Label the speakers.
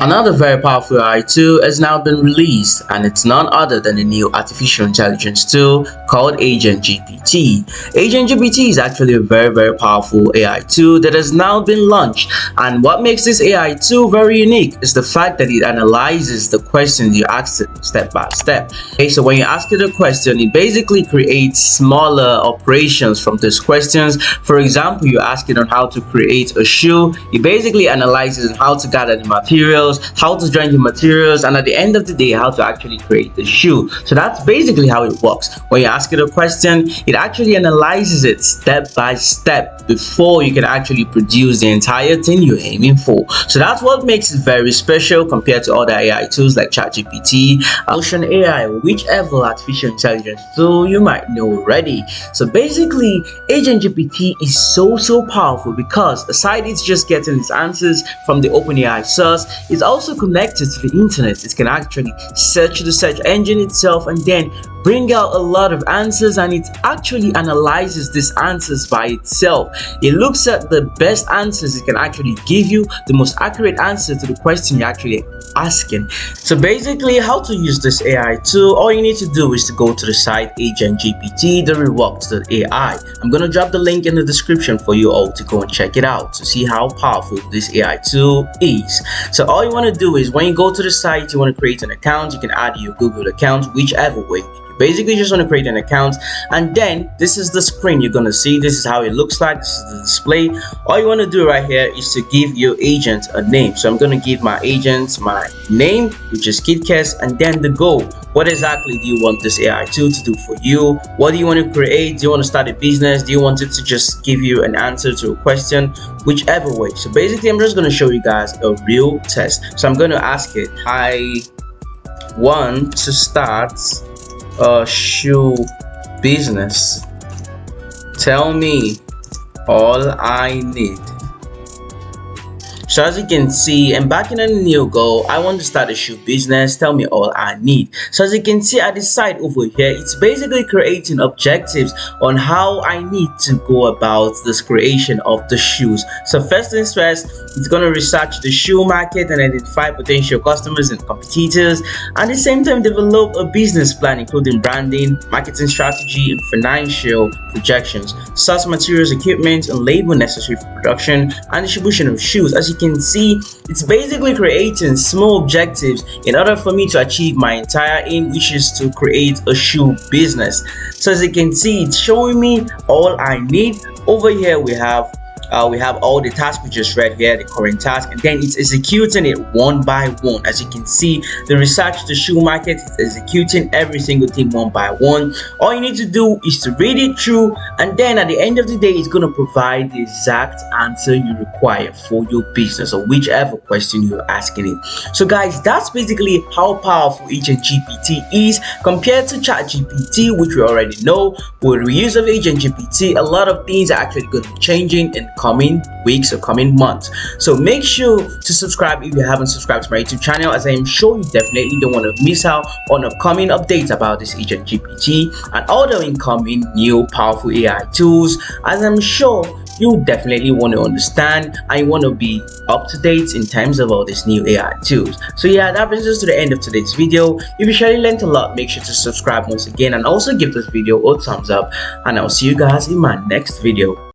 Speaker 1: Another very powerful AI tool has now been released, and it's none other than a new artificial intelligence tool called Agent GPT. Agent GPT is actually a very powerful AI tool that has now been launched, and what makes this AI tool very unique is the fact that it analyzes the questions you ask it step by step. Okay, so when you ask it a question, it basically creates smaller operations from those questions. For example, you ask it on how to create a shoe, it basically analyzes on how to gather the materials, how to join the materials, and at the end of the day, how to actually create the shoe. So that's basically how it works. When you ask it a question, it actually analyzes it step by step before you can actually produce the entire thing you're aiming for. So that's what makes it very special compared to other AI tools like ChatGPT, Ocean AI, or whichever artificial intelligence tool you might know already. So basically, Agent GPT is so powerful because aside it's just getting its answers from the OpenAI source, it's also connected to the internet. It can actually search the search engine itself and then bring out a lot of answers, and it actually analyzes these answers by itself. It looks at the best answers it can actually give you, the most accurate answer to the question you're actually asking. So basically, how to use this AI tool, all you need to do is to go to the site agentgpt.reworked.ai. I'm gonna drop the link in the description for you all to go and check it out to see how powerful this AI tool is. So all you want to do is when you go to the site, you want to create an account. You can add your Google account, whichever way. Basically, just want to create an account, and then this is the screen you're gonna see. This is how it looks like. This is the display. All you want to do right here is to give your agent a name. So I'm gonna give my agent my name, which is KidCast, and then the goal. What exactly do you want this AI tool to do for you? What do you want to create? Do you want to start a business? Do you want it to just give you an answer to a question? Whichever way. So basically, I'm just gonna show you guys a real test. So I'm gonna ask it, I want to start a shoe business. Tell me all I need. So as you can see, embarking on a new goal, I want to start a shoe business. Tell me all I need. So as you can see at the side over here, it's basically creating objectives on how I need to go about this creation of the shoes. So first things first, it's going to research the shoe market and identify potential customers and competitors. At the same time, develop a business plan including branding, marketing strategy, and financial projections, source materials, equipment, and labor necessary for production and distribution of shoes. As you can see, it's basically creating small objectives in order for me to achieve my entire aim, which is to create a shoe business. So as you can see, it's showing me all I need. Over here we have all the tasks we just read here, the current task, and then it's executing it one by one. As you can see, the research the shoe market is executing every single thing one by one. All you need to do is to read it through, and then at the end of the day, it's going to provide the exact answer you require for your business or whichever question you're asking it. So guys, that's basically how powerful Agent GPT is compared to ChatGPT, which we already know. With the use of Agent GPT, a lot of things are actually going to be changing in coming weeks or coming months. So make sure to subscribe if you haven't subscribed to my YouTube channel, as I am sure you definitely don't want to miss out on upcoming updates about this Agent GPT and all the incoming new powerful AI tools, as I'm sure you definitely want to understand and you want to be up to date in terms of all these new AI tools. So yeah, that brings us to the end of today's video. If you surely learned a lot, make sure to subscribe once again and also give this video a thumbs up, and I'll see you guys in my next video.